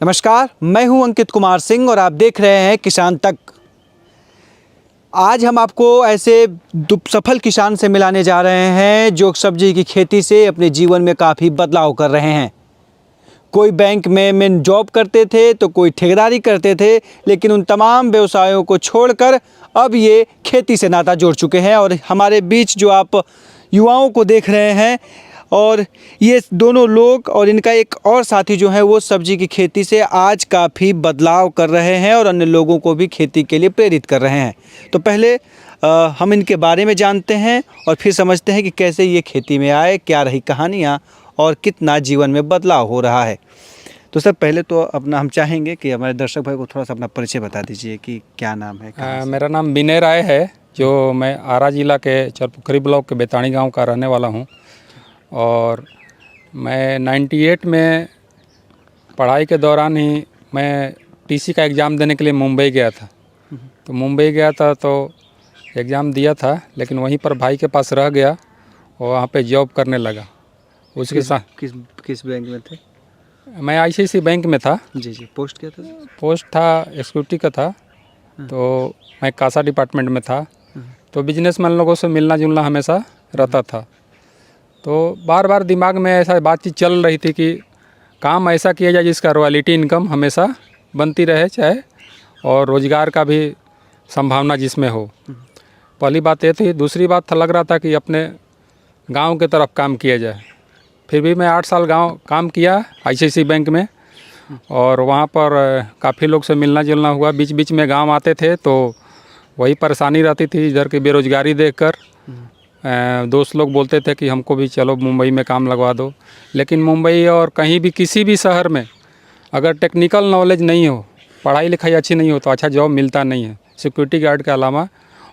नमस्कार, मैं हूं अंकित कुमार सिंह और आप देख रहे हैं किसान तक। आज हम आपको ऐसे सफल किसान से मिलाने जा रहे हैं जो सब्जी की खेती से अपने जीवन में काफ़ी बदलाव कर रहे हैं। कोई बैंक में जॉब करते थे तो कोई ठेकेदारी करते थे, लेकिन उन तमाम व्यवसायों को छोड़कर अब ये खेती से नाता जोड़ चुके हैं। और हमारे बीच जो आप युवाओं को देख रहे हैं, और ये दोनों लोग और इनका एक और साथी जो है वो सब्जी की खेती से आज काफ़ी बदलाव कर रहे हैं और अन्य लोगों को भी खेती के लिए प्रेरित कर रहे हैं। तो पहले हम इनके बारे में जानते हैं और फिर समझते हैं कि कैसे ये खेती में आए, क्या रही कहानियाँ और कितना जीवन में बदलाव हो रहा है। तो सर, पहले तो अपना हम चाहेंगे कि हमारे दर्शक भाई को थोड़ा सा अपना परिचय बता दीजिए कि क्या नाम है। मेरा नाम विनय राय है, जो मैं आरा जिला के चरपोखरी ब्लॉक के बेताणी गांव का रहने वाला हूं। और मैं 98 में पढ़ाई के दौरान ही मैं टीसी का एग्ज़ाम देने के लिए मुंबई गया था। तो मुंबई गया था तो एग्ज़ाम दिया था, लेकिन वहीं पर भाई के पास रह गया और वहाँ पे जॉब करने लगा। उसके साथ किस बैंक में थे? मैं आईसीआईसीआई बैंक में था। जी। पोस्ट क्या था? पोस्ट था एक्सिक्यूटिव का था। तो मैं कासा डिपार्टमेंट में था। तो बिजनेसमैन लोगों से मिलना जुलना हमेशा रहता था। तो बार बार दिमाग में ऐसा बातचीत चल रही थी कि काम ऐसा किया जाए जिसका रॉयल्टी इनकम हमेशा बनती रहे, चाहे और रोज़गार का भी संभावना जिसमें हो। पहली बात ये थी। दूसरी बात था, लग रहा था कि अपने गांव के तरफ काम किया जाए। फिर भी मैं 8 साल गांव काम किया आईसीआईसीआई बैंक में, और वहाँ पर काफ़ी लोग से मिलना जुलना हुआ। बीच बीच में गांव आते थे तो वही परेशानी रहती थी इधर की बेरोज़गारी देखकर। दोस्त लोग बोलते थे कि हमको भी चलो मुंबई में काम लगवा दो, लेकिन मुंबई और कहीं भी किसी भी शहर में अगर टेक्निकल नॉलेज नहीं हो, पढ़ाई लिखाई अच्छी नहीं हो, तो अच्छा जॉब मिलता नहीं है सिक्योरिटी गार्ड के अलावा।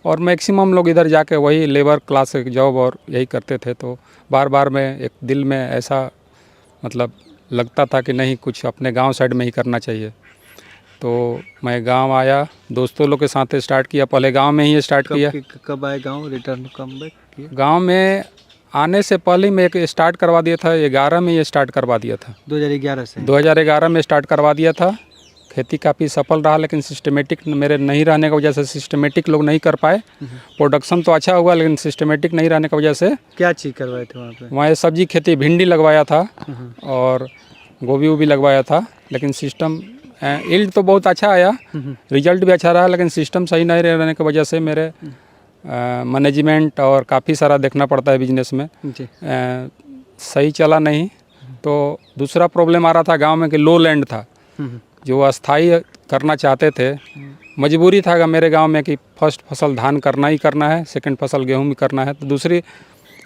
और मैक्सिमम लोग इधर जाके वही लेबर क्लास जॉब और यही करते थे। तो बार बार में एक दिल में ऐसा मतलब लगता था कि नहीं, कुछ अपने गांव साइड में ही करना चाहिए। तो मैं गांव आया, दोस्तों लोग के साथ स्टार्ट किया। पहले गांव में ही स्टार्ट किया। कब आए गांव? रिटर्न कम बैक किया? गांव में आने से पहले मैं एक स्टार्ट करवा दिया था। 11 में ये स्टार्ट करवा दिया था। 2011 से? 2011 में स्टार्ट करवा दिया था। खेती काफ़ी सफल रहा, लेकिन सिस्टमेटिक मेरे नहीं रहने की वजह से सिस्टमेटिक लोग नहीं कर पाए। प्रोडक्शन तो अच्छा हुआ, लेकिन सिस्टमेटिक नहीं रहने की वजह से। क्या चीज़ करवाए थे वहाँ पे? वहाँ सब्जी खेती, भिंडी लगवाया था और गोभी वोभी लगवाया था, लेकिन सिस्टम यील्ड तो बहुत अच्छा आया, रिजल्ट भी अच्छा रहा, लेकिन सिस्टम सही नहीं रहने की वजह से मेरे मैनेजमेंट और काफ़ी सारा देखना पड़ता है बिजनेस में। सही चला नहीं। तो दूसरा प्रॉब्लम आ रहा था गांव में कि लो लैंड था। जो अस्थाई करना चाहते थे, मजबूरी था कि मेरे गांव में कि फर्स्ट फसल धान करना ही करना है, सेकंड फसल गेहूं भी करना है। तो दूसरी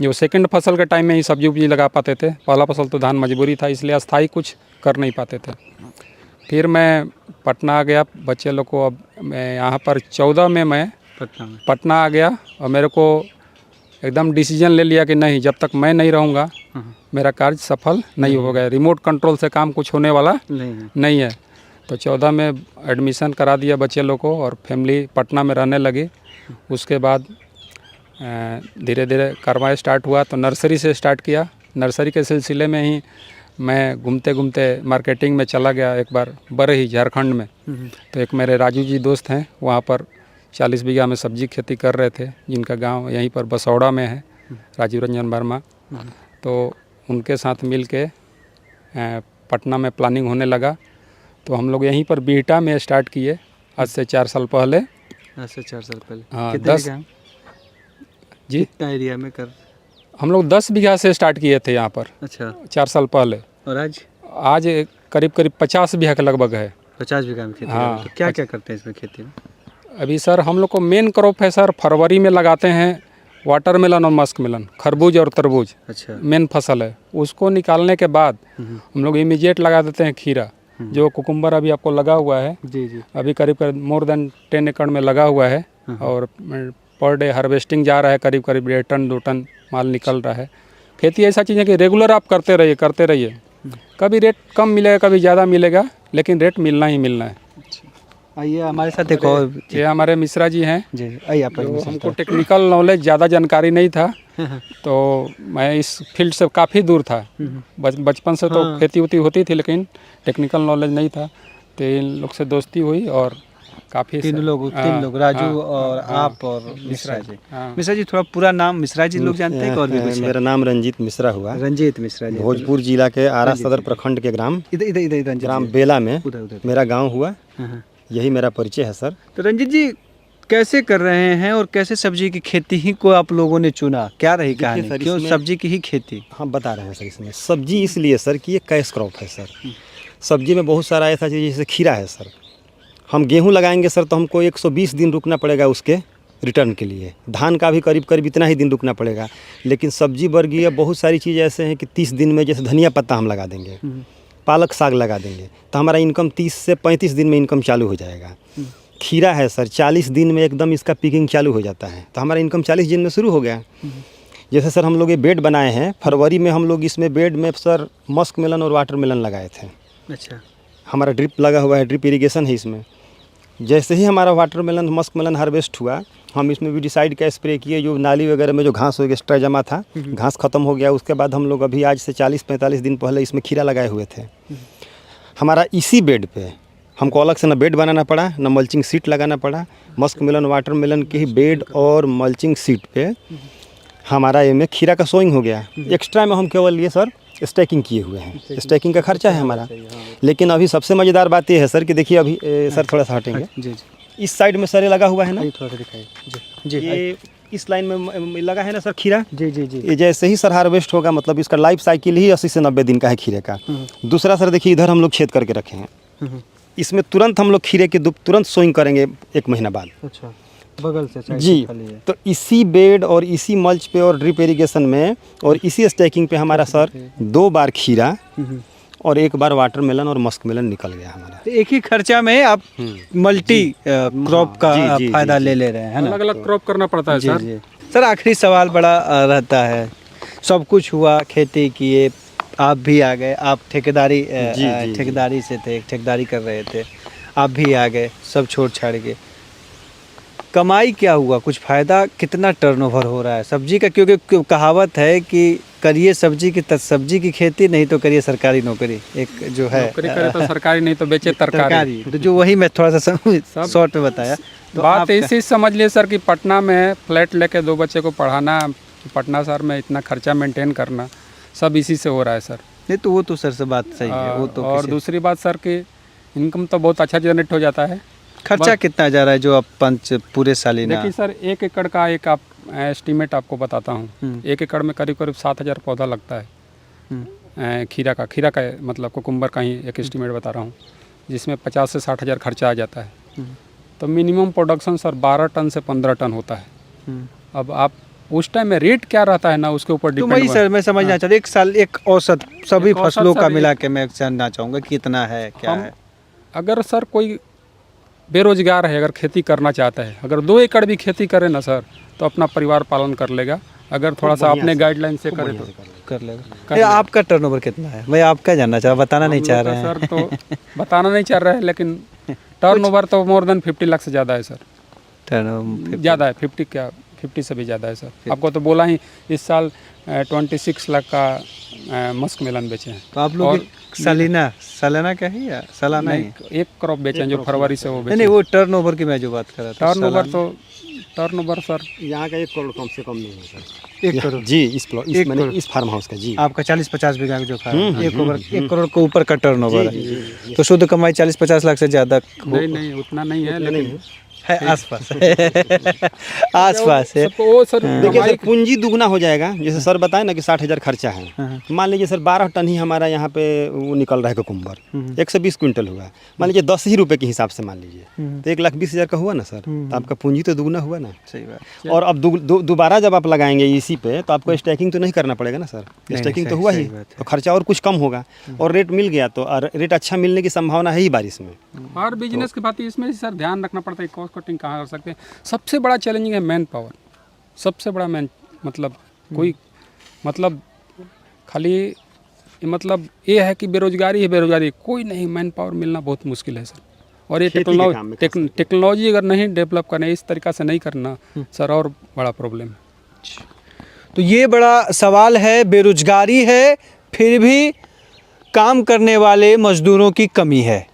जो सेकंड फसल के टाइम में ही सब्जी उब्जी लगा पाते थे, पहला फसल तो धान मजबूरी था, इसलिए अस्थाई कुछ कर नहीं पाते थे। फिर मैं पटना आ गया बच्चे लोग को। अब मैं यहाँ पर 14 में मैं पटना आ गया और मेरे को एकदम डिसीजन ले लिया कि नहीं, जब तक मैं नहीं रहूँगा मेरा कार्य सफल नहीं होगा। रिमोट कंट्रोल से काम कुछ होने वाला नहीं है। तो 14 में एडमिशन करा दिया बच्चे लोग को और फैमिली पटना में रहने लगी। उसके बाद धीरे धीरे कारोबार स्टार्ट हुआ। तो नर्सरी से स्टार्ट किया। नर्सरी के सिलसिले में ही मैं घूमते घूमते मार्केटिंग में चला गया। एक बार बरही झारखंड में, तो एक मेरे राजू जी दोस्त हैं, वहाँ पर 40 बीघा में सब्जी खेती कर रहे थे, जिनका गांव यहीं पर बसौड़ा में है, राजीव रंजन वर्मा। तो उनके साथ मिल के पटना में प्लानिंग होने लगा। तो हम लोग यहीं पर बीहटा में स्टार्ट किए आज से 4 साल पहले। आज से 4 साल पहले? हाँ, 10 जी। कितना एरिया में कर? हम लोग 10 बीघा से स्टार्ट किए थे यहाँ पर। अच्छा। 4 साल पहले। और आज करीब 50 बीघा के लगभग है। 50 बीघा में खेती? हाँ। तो क्या क्या करते हैं इसमें खेती में? अभी सर हम लोग को मेन क्रॉप है सर, फरवरी में लगाते हैं वाटरमेलन और मस्क मेलन, खरबूज और तरबूज। अच्छा। मेन फसल है। उसको निकालने के बाद हम लोग इमीडिएट लगा देते हैं खीरा, जो कुकुम्बर अभी आपको लगा हुआ है। जी। अभी करीब मोर देन 10 एकड़ में लगा हुआ है और पर डे हार्वेस्टिंग जा रहा है। करीब 1.5 टन 2 टन माल निकल रहा है। खेती ऐसा चीज़ है कि रेगुलर आप करते रहिए। कभी रेट कम मिलेगा, कभी ज़्यादा मिलेगा, लेकिन रेट मिलना ही मिलना है। आइए हमारे साथ एक और ये हमारे मिश्रा जी हैं। जी आइए आप जो हमको टेक्निकल नॉलेज ज़्यादा जानकारी नहीं था, तो मैं इस फील्ड से काफ़ी दूर था। बचपन से तो खेती उती होती थी, लेकिन टेक्निकल नॉलेज नहीं था। तो इन लोग से दोस्ती हुई और काफ़ी तीन लोग राजू और आप और मिश्रा जी। मिश्रा जी थोड़ा पूरा नाम मिश्रा जी लोग जानते हैं कि और भी कुछ है? मेरा नाम रंजीत मिश्रा हुआ। रंजीत मिश्रा जी। भोजपुर जिला के आरा सदर प्रखंड के ग्राम इधर इधर इधर रंजीत ग्राम जी। बेला में उधर मेरा गांव हुआ। हाँ। यही मेरा परिचय है सर। तो रंजीत जी कैसे कर रहे हैं और कैसे सब्जी की खेती ही को आप लोगों ने चुना, क्या रही कहानी, सर, क्यों इसमें- सब्जी की ही खेती? हाँ बता रहे हैं सर। इसमें सब्जी इसलिए सर कि ये कैश क्रॉप है सर। सब्जी में बहुत सारा ऐसा चीज़ जैसे खीरा है सर। हम गेहूं लगाएंगे सर तो हमको 120 दिन रुकना पड़ेगा उसके रिटर्न के लिए। धान का भी करीब करीब इतना ही दिन रुकना पड़ेगा। लेकिन सब्जी वर्गीय बहुत सारी चीज़ ऐसे हैं कि 30 दिन में, जैसे धनिया पत्ता हम लगा देंगे, पालक साग लगा देंगे, तो हमारा इनकम 30 से 35 दिन में इनकम चालू हो जाएगा। खीरा है सर, 40 दिन में एकदम इसका पिकिंग चालू हो जाता है, तो हमारा इनकम 40 दिन में शुरू हो गया। जैसे सर हम लोग ये बेड बनाए हैं, फरवरी में हम लोग इसमें बेड में सर मस्क मेलन और वाटर मेलन लगाए थे। अच्छा। हमारा ड्रिप लगा हुआ है, ड्रिप इरिगेशन है इसमें। जैसे ही हमारा watermelon muskmelon harvest हुआ, हम इसमें भी डिसाइड का स्प्रे किए। जो नाली वगैरह में जो घास हो एक्स्ट्रा जमा था, घास ख़त्म हो गया। उसके बाद हम लोग अभी आज से 40-45 दिन पहले इसमें खीरा लगाए हुए थे। हमारा इसी बेड पे हमको अलग से ना बेड बनाना पड़ा, ना मल्चिंग सीट लगाना पड़ा। मस्क मेलन वाटर मेलन के ही बेड और मल्चिंग सीट पे हमारा ये में खीरा का सोइंग हो गया। एक्स्ट्रा में हम केवल ये सर स्टैकिंग किए हुए हैं। स्टैकिंग का खर्चा है हमारा। लेकिन अभी सबसे मज़ेदार बात ये है सर कि देखिए अभी सर थोड़ा सा हटेंगे। जी जी इस साइड में सर ये लगा हुआ है ना, थोड़ा सा दिखाइए। जी जी ये इस लाइन में लगा है ना सर खीरा। जी जी जी। ये जैसे ही सर हार्वेस्ट होगा, मतलब इसका लाइफ साइकिल ही 80 से 90 दिन का है खीरे का। दूसरा सर देखिए इधर हम लोग छेद करके रखे हैं। इसमें तुरंत हम लोग खीरे की तुरंत सोइंग करेंगे 1 महीना बाद। अच्छा, बगल से साइड जी, से खाली है। तो इसी बेड और इसी मल्च पे और ड्रिप इरिगेशन में और इसी स्टैकिंग पे हमारा सर 2 बार खीरा और 1 बार वाटर मेलन और मस्क मेलन निकल गया हमारा। तो एक ही खर्चा में आप मल्टी क्रॉप का जी, जी, फायदा जी, ले ले रहे हैं, है ना? अलग अलग क्रॉप करना पड़ता है जी सर। जी। सर आखिरी सवाल बड़ा रहता है। सब कुछ हुआ, खेती किए, आप भी आ गए, आप ठेकेदारी जी। ठेकेदारी से थे, ठेकेदारी कर रहे थे, आप भी आ गए, सब छोड़ छाड़ के। कमाई क्या हुआ, कुछ फ़ायदा, कितना टर्नओवर हो रहा है सब्जी का? क्योंकि कहावत है कि करिए सब्जी की खेती, नहीं तो करिए सरकारी नौकरी। एक जो है नौकरी करे तो सरकारी, नहीं तो बेचे तरकारी। तो जो वही मैं थोड़ा सा शॉर्ट में बताया। तो बात आपका- ऐसी समझ लिए सर कि पटना में फ्लैट लेके 2 बच्चे को पढ़ाना, पटना शहर में इतना खर्चा मेंटेन करना, सब इसी से हो रहा है सर। नहीं तो वो तो सर से बात सही है, वो तो और दूसरी बात सर कि इनकम तो बहुत अच्छा जनरेट हो जाता है। खर्चा कितना जा रहा है जो आप पंच पूरे सालिना? देखिए सर, 1 एकड़ का एक आप एस्टीमेट आपको बताता हूँ। 1 एकड़ में करीब करीब 7,000 पौधा लगता है। खीरा का मतलब कुकुम्बर का ही एक एस्टीमेट बता रहा हूँ, जिसमें 50 से 60,000 खर्चा आ जाता है। तो मिनिमम प्रोडक्शन सर 12 टन से 15 टन होता है। अब आप उस टाइम में रेट क्या रहता है ना, उसके ऊपर तो डिपेंड। वही सर मैं समझना चाहता हूँ, एक साल एक औसत सभी एक औसत फसलों का सर मिला के मैं जानना चाहूँगा कितना है, क्या है? अगर सर कोई बेरोजगार है, अगर खेती करना चाहता है, अगर 2 एकड़ भी खेती करे ना सर, तो अपना परिवार पालन कर लेगा। अगर थोड़ा सा अपने गाइडलाइन से करे तो कर लेगा। ये आपका टर्नओवर कितना है? मैं आपका जानना चाह, बताना नहीं चाह रहे हैं सर, तो बताना नहीं चाह रहा है, लेकिन टर्नओवर तो मोर देन 50 लाख से ज़्यादा है सर। टर्नओवर ज़्यादा है, 50 से भी ज़्यादा है सर। आपको तो बोला ही, इस साल 26 लाख का मस्क मेलन बेचे हैं। तो आप लोग सालाना क्या है या सालाना ही? नहीं, 1 क्रॉप बेचे हैं जो फरवरी से वो बेचे। नहीं वो टर्नओवर की मैं जो बात कर रहा था। टर्नओवर सर यहाँ का 1 करोड़ कम से कम नहीं है सर। 1 करोड़ जी, इस फार्म हाउस का जी। आपका 40-50 बीघा जो खा 1 करोड़ के ऊपर का टर्नओवर है, तो शुद्ध कमाई 40-50 लाख से ज़्यादा नहीं उतना नहीं है, लेकिन है आसपास आसपास है। वो सर देखिए सर, पूंजी दुगना हो जाएगा। जैसे सर बताए ना कि 60,000 खर्चा है। मान लीजिए सर 12 टन ही हमारा यहाँ पे वो निकल रहा है कुकुम्बर, 120 क्विंटल हुआ। मान लीजिए 10 ही रुपए के हिसाब से मान लीजिए, तो 1,20,000 का हुआ ना सर, तो आपका पूंजी तो दुगना हुआ ना। सही बात। और अब दोबारा जब आप लगाएंगे इसी पे, तो आपको स्टैकिंग तो नहीं करना पड़ेगा ना सर। स्टैकिंग तो हुआ ही, तो खर्चा और कुछ कम होगा और रेट मिल गया, तो रेट अच्छा मिलने की संभावना है ही बारिश में। हर बिजनेस की बात इसमें सर ध्यान रखना पड़ता है, कॉस्ट कटिंग कहाँ कर सकते हैं। सबसे बड़ा चैलेंजिंग है मैन पावर। सबसे बड़ा मतलब कोई मतलब खाली मतलब ये है कि बेरोजगारी है, बेरोजगारी कोई नहीं, मैन पावर मिलना बहुत मुश्किल है सर। और ये खेती के काम में खास करके। टेक्नोलॉजी अगर नहीं डेवलप करना, इस तरीक़ा से नहीं करना सर, और बड़ा प्रॉब्लम है। तो ये बड़ा सवाल है, बेरोजगारी है, फिर भी काम करने वाले मजदूरों की कमी है,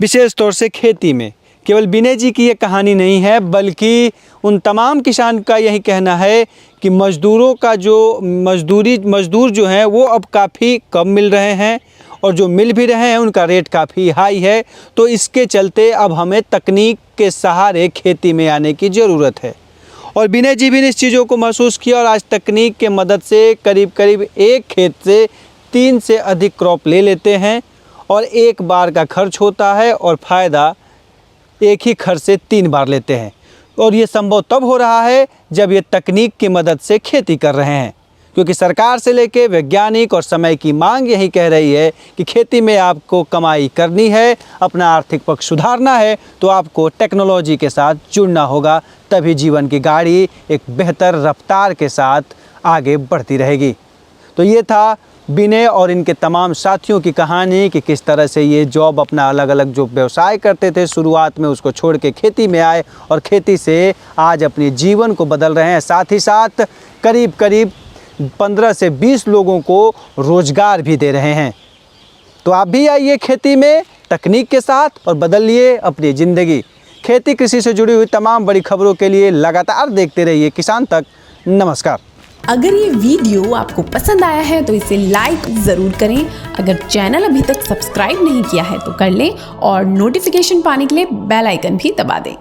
विशेष तौर से खेती में। केवल विनय जी की ये कहानी नहीं है, बल्कि उन तमाम किसान का यही कहना है कि मजदूरों का जो मजदूर जो हैं वो अब काफ़ी कम मिल रहे हैं, और जो मिल भी रहे हैं उनका रेट काफ़ी हाई है। तो इसके चलते अब हमें तकनीक के सहारे खेती में आने की ज़रूरत है। और विनय जी भी ने इस चीज़ों को महसूस किया, और आज तकनीक के मदद से करीब करीब एक खेत से 3 से अधिक क्रॉप ले लेते हैं, और एक बार का खर्च होता है और फ़ायदा एक ही खर्च से 3 बार लेते हैं। और ये संभव तब हो रहा है जब ये तकनीक की मदद से खेती कर रहे हैं, क्योंकि सरकार से लेके वैज्ञानिक और समय की मांग यही कह रही है कि खेती में आपको कमाई करनी है, अपना आर्थिक पक्ष सुधारना है, तो आपको टेक्नोलॉजी के साथ जुड़ना होगा, तभी जीवन की गाड़ी एक बेहतर रफ्तार के साथ आगे बढ़ती रहेगी। तो ये था विनय और इनके तमाम साथियों की कहानी कि किस तरह से ये जॉब अपना अलग अलग जो व्यवसाय करते थे शुरुआत में, उसको छोड़ के खेती में आए, और खेती से आज अपने जीवन को बदल रहे हैं। साथ ही साथ करीब करीब 15 से 20 लोगों को रोज़गार भी दे रहे हैं। तो आप भी आइए खेती में तकनीक के साथ और बदलिए अपनी ज़िंदगी। खेती कृषि से जुड़ी हुई तमाम बड़ी खबरों के लिए लगातार देखते रहिए किसान तक। नमस्कार। अगर ये वीडियो आपको पसंद आया है तो इसे लाइक ज़रूर करें। अगर चैनल अभी तक सब्सक्राइब नहीं किया है तो कर लें, और नोटिफिकेशन पाने के लिए बेल आइकन भी दबा दें।